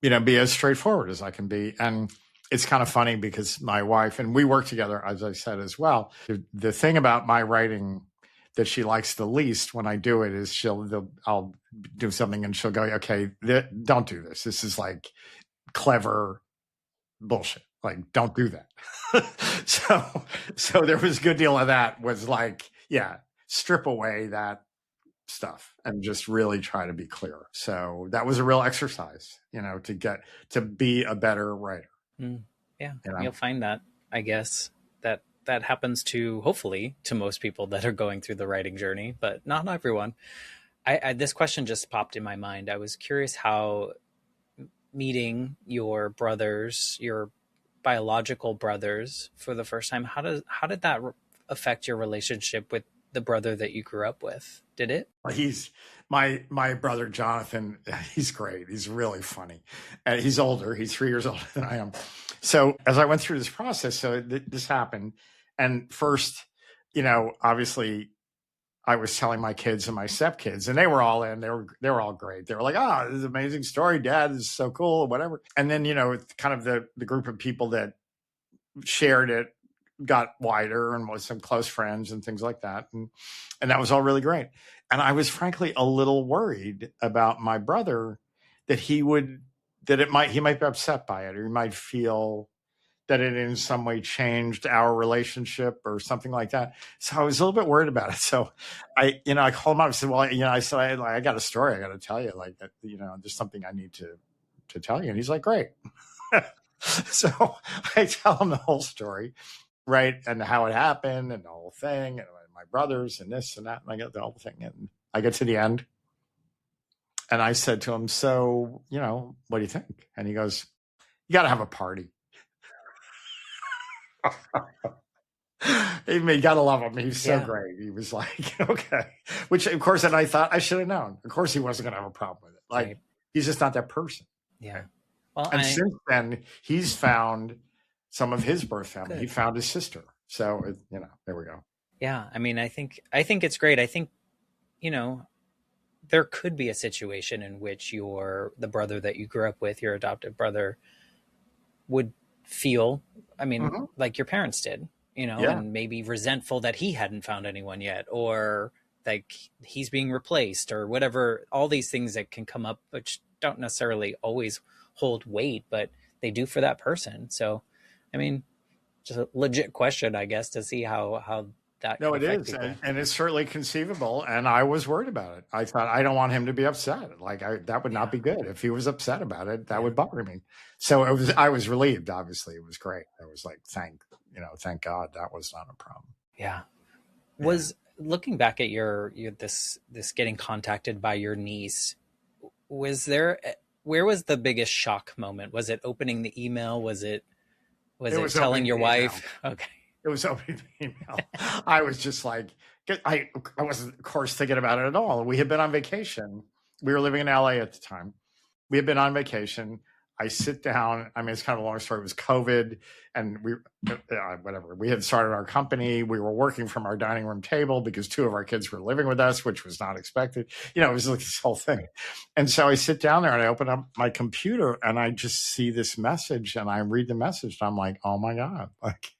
be as straightforward as I can be. And it's kind of funny because my wife, and we work together, as I said as well. The thing about my writing that she likes the least when I do it is I'll do something and she'll go, okay, don't do this. This is like clever bullshit. Like, don't do that. so there was a good deal of that, was like, yeah, strip away that stuff and just really try to be clear. So that was a real exercise, to get to be a better writer. Yeah, you'll find that, I guess, that happens to, hopefully, to most people that are going through the writing journey, but not everyone. This question just popped in my mind. I was curious how meeting your brothers, your biological brothers for the first time, how did that affect your relationship with the brother that you grew up with? Did it? He's my brother Jonathan. He's great. He's really funny. And he's older. He's 3 years older than I am. So as I went through this process, so this happened. And first, obviously I was telling my kids and my stepkids, and they were all in. They were all great. They were like, "Oh, this is an amazing story, Dad. This is so cool," whatever. And then kind of the group of people that shared it got wider and was some close friends and things like that, and that was all really great. And I was frankly a little worried about my brother that he might be upset by it, or he might feel that it in some way changed our relationship or something like that. So I was a little bit worried about it. So I called him up and said, well, I got a story I got to tell you, like, there's something I need to tell you. And he's like, great. So I tell him the whole story, right? And how it happened and the whole thing and my brothers and this and that. And I get the whole thing. And I get to the end and I said to him, so, what do you think? And he goes, you got to have a party. You gotta love him. He's so great. He was like, okay, which of course, and I thought I should have known. Of course, he wasn't gonna have a problem with it. Like, right. He's just not that person. Yeah. Well, and since then, he's found some of his birth family. Good. He found his sister. So there we go. Yeah, I mean, I think it's great. I think there could be a situation in which the brother that you grew up with, your adopted brother, would feel, like your parents did, and maybe resentful that he hadn't found anyone yet, or like he's being replaced or whatever, all these things that can come up, which don't necessarily always hold weight, but they do for that person. So, just a legit question, I guess, to see how that. No, it is. And it's certainly conceivable. And I was worried about it. I thought, I don't want him to be upset. Like that would not be good. If he was upset about it, that would bother me. So I was relieved. Obviously it was great. I was like, thank God that was not a problem. Yeah. Was looking back at your this getting contacted by your niece, where was the biggest shock moment? Was it opening the email? Was it telling your wife? Okay. It was opening the email. I was just like, I wasn't, of course, thinking about it at all. We had been on vacation. We were living in LA at the time. We had been on vacation. I sit down. It's kind of a long story. It was COVID and whatever. We had started our company. We were working from our dining room table because 2 of our kids were living with us, which was not expected. It was like this whole thing. And so I sit down there and I open up my computer and I just see this message and I read the message. And I'm like, oh my God. Like,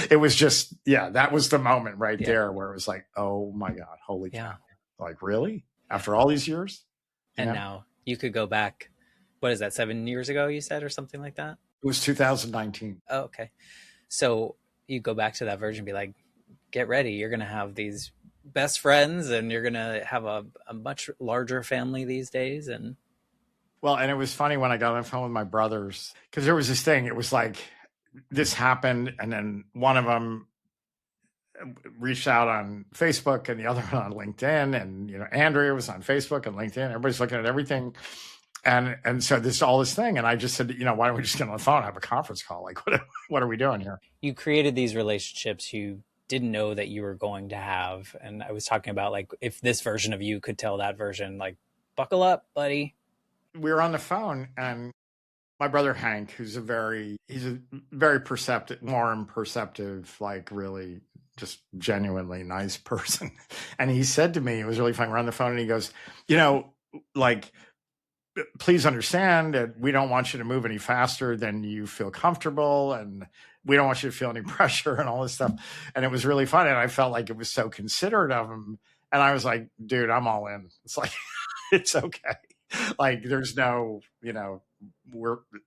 it was just, that was the moment right there where it was like, oh my God, holy cow. Like, really? After all these years? And now you could go back, what is that, 7 years ago, you said, or something like that? It was 2019. Oh, okay. So you go back to that version and be like, get ready. You're going to have these best friends and you're going to have a much larger family these days. And it was funny when I got on the phone with my brothers, because there was this thing. It was like, this happened, and then one of them reached out on Facebook and the other one on LinkedIn, and Andrea was on Facebook and LinkedIn. Everybody's looking at everything, and so this all this thing, and I just said, why don't we just get on the phone and have a conference call? Like, what are we doing here? You created these relationships you didn't know that you were going to have, and I was talking about, like, if this version of you could tell that version, like, buckle up, buddy. We were on the phone, and my brother Hank, he's a very perceptive, warm, perceptive, like really just genuinely nice person. And he said to me, it was really fun. We're on the phone and he goes, like, please understand that we don't want you to move any faster than you feel comfortable. And we don't want you to feel any pressure and all this stuff. And it was really fun. And I felt like it was so considerate of him. And I was like, dude, I'm all in. It's like, it's okay. Like, there's no,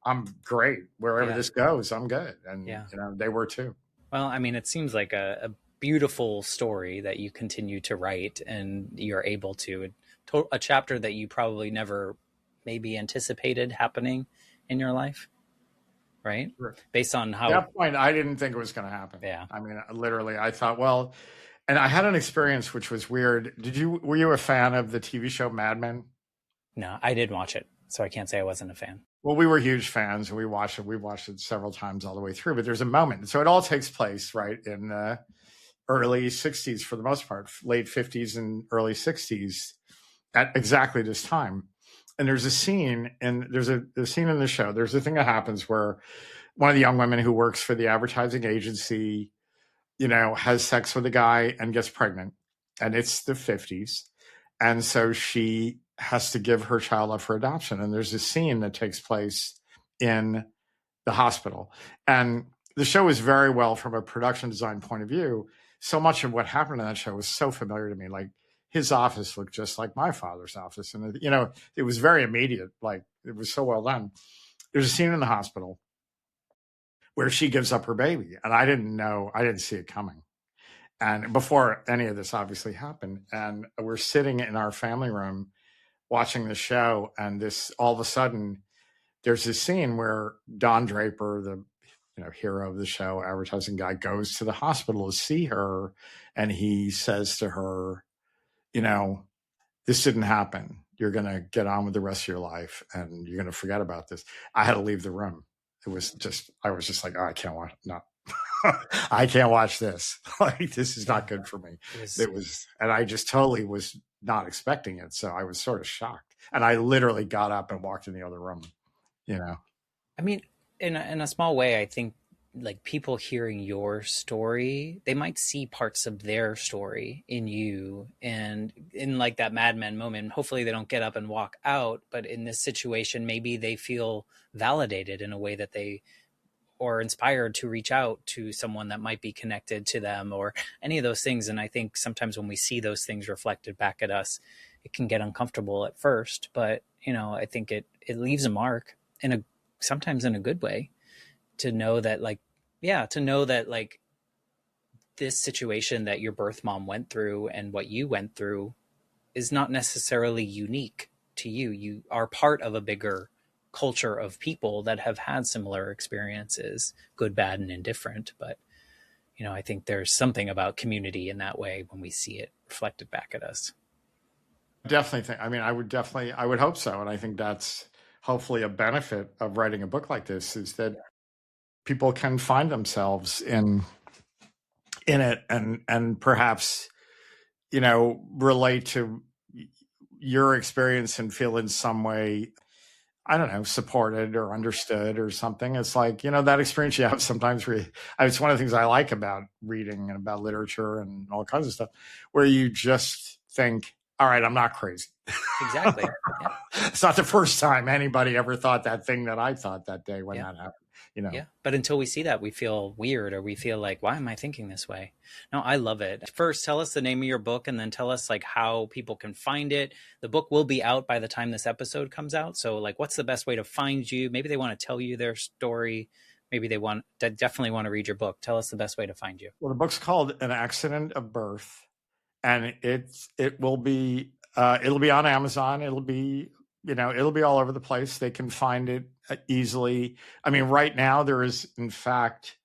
I'm great. Wherever this goes, I'm good. And, they were too. Well, it seems like a beautiful story that you continue to write, and you're able to, a chapter that you probably never maybe anticipated happening in your life, right? Sure. Based on how... At that point, I didn't think it was going to happen. Yeah. Literally, I thought, and I had an experience which was weird. Were you a fan of the TV show Mad Men? No, I didn't watch it. So I can't say I wasn't a fan. Well, we were huge fans, and we watched it. We watched it several times all the way through. But there's a moment. So it all takes place right in the early 60s for the most part, late 50s and early 60s at exactly this time. And there's a scene, and there's a scene in the show. There's a thing that happens where one of the young women who works for the advertising agency, has sex with a guy and gets pregnant. And it's the 50s. And so she has to give her child up for adoption. And there's a scene that takes place in the hospital. And the show is very well, from a production design point of view, so much of what happened in that show was so familiar to me. Like, his office looked just like my father's office. And, it was very immediate. Like, it was so well done. There's a scene in the hospital where she gives up her baby. And I didn't see it coming. And before any of this obviously happened. And we're sitting in our family room watching the show. And all of a sudden, there's this scene where Don Draper, the hero of the show, advertising guy, goes to the hospital to see her. And he says to her, this didn't happen. You're going to get on with the rest of your life and you're going to forget about this. I had to leave the room. I was just like, oh, I can't watch. No, I can't watch this. Like, this is not good for me. It was, and I just totally was not expecting it. So I was sort of shocked. And I literally got up and walked in the other room, I mean, in a small way, I think, like, people hearing your story, they might see parts of their story in you, and in, like, that Mad Men moment, hopefully they don't get up and walk out, but in this situation, maybe they feel validated in a way that or inspired to reach out to someone that might be connected to them, or any of those things. And I think sometimes when we see those things reflected back at us, it can get uncomfortable at first, but I think it leaves a mark sometimes in a good way, to know that, like, this situation that your birth mom went through and what you went through is not necessarily unique to you. You are part of a bigger culture of people that have had similar experiences, good, bad, and indifferent. But, I think there's something about community in that way when we see it reflected back at us. Definitely think, I would hope so. And I think that's hopefully a benefit of writing a book like this, is that people can find themselves in it and perhaps, relate to your experience and feel in some way, I don't know, supported or understood or something. It's like, that experience you have sometimes it's one of the things I like about reading and about literature and all kinds of stuff, where you just think, all right, I'm not crazy. Exactly. Yeah. It's not the first time anybody ever thought that thing that I thought that day when that happened. Yeah. But until we see that, we feel weird, or we feel like, why am I thinking this way? No, I love it. First, tell us the name of your book, and then tell us, like, how people can find it. The book will be out by the time this episode comes out. So, like, what's the best way to find you? Maybe they want to tell you their story. Maybe they definitely want to read your book. Tell us the best way to find you. Well, the book's called An Accident of Birth, and it will be it'll be on Amazon. It'll be all over the place. They can find it easily. I mean, right now there is, in fact,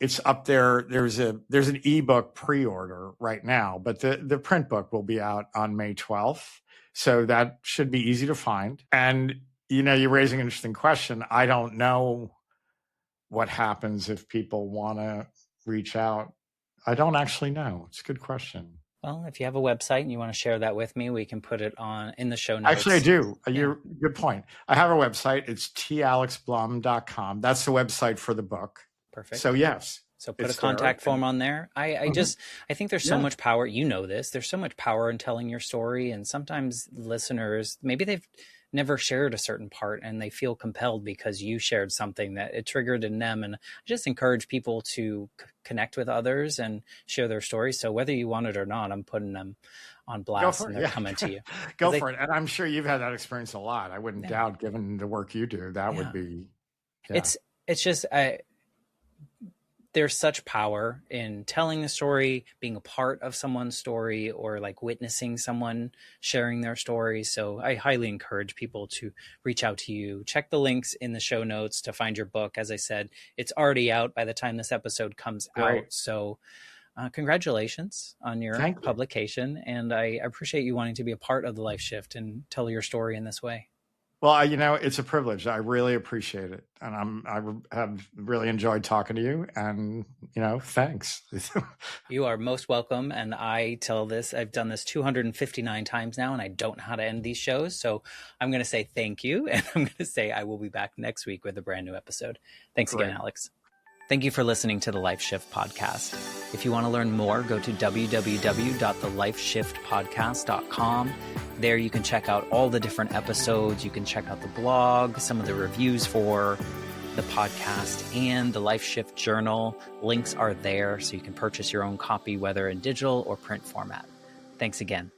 it's up there. There's an ebook pre-order right now, but the print book will be out on May 12th. So that should be easy to find. And, you're raising an interesting question. I don't know what happens if people want to reach out. I don't actually know. It's a good question. Well, if you have a website and you want to share that with me, we can put it in the show notes. Actually, I do. Good point. I have a website. It's talexblum.com. That's the website for the book. Perfect. So, yes. So put a contact form on there. I think there's so much power. This. There's so much power in telling your story. And sometimes listeners, maybe they've never shared a certain part and they feel compelled because you shared something that it triggered in them. And I just encourage people to connect with others and share their stories. So whether you want it or not, I'm putting them on blast and they're coming to you. Go for it. And I'm sure you've had that experience a lot. I wouldn't doubt, given the work you do, that would be. Yeah. It's just, there's such power in telling the story, being a part of someone's story, or like witnessing someone sharing their story. So I highly encourage people to reach out to you. Check the links in the show notes to find your book. As I said, it's already out by the time this episode comes out. So congratulations on your publication. And I appreciate you wanting to be a part of the Life Shift and tell your story in this way. Well, it's a privilege. I really appreciate it. And have really enjoyed talking to you. And, thanks. You are most welcome. And I've done this 259 times now, and I don't know how to end these shows. So I'm going to say thank you. And I'm going to say I will be back next week with a brand new episode. Thanks Great. again, Alex. Thank you for listening to the Life Shift Podcast. If you want to learn more, go to www.thelifeshiftpodcast.com. There you can check out all the different episodes. You can check out the blog, some of the reviews for the podcast, and the Life Shift Journal. Links are there so you can purchase your own copy, whether in digital or print format. Thanks again.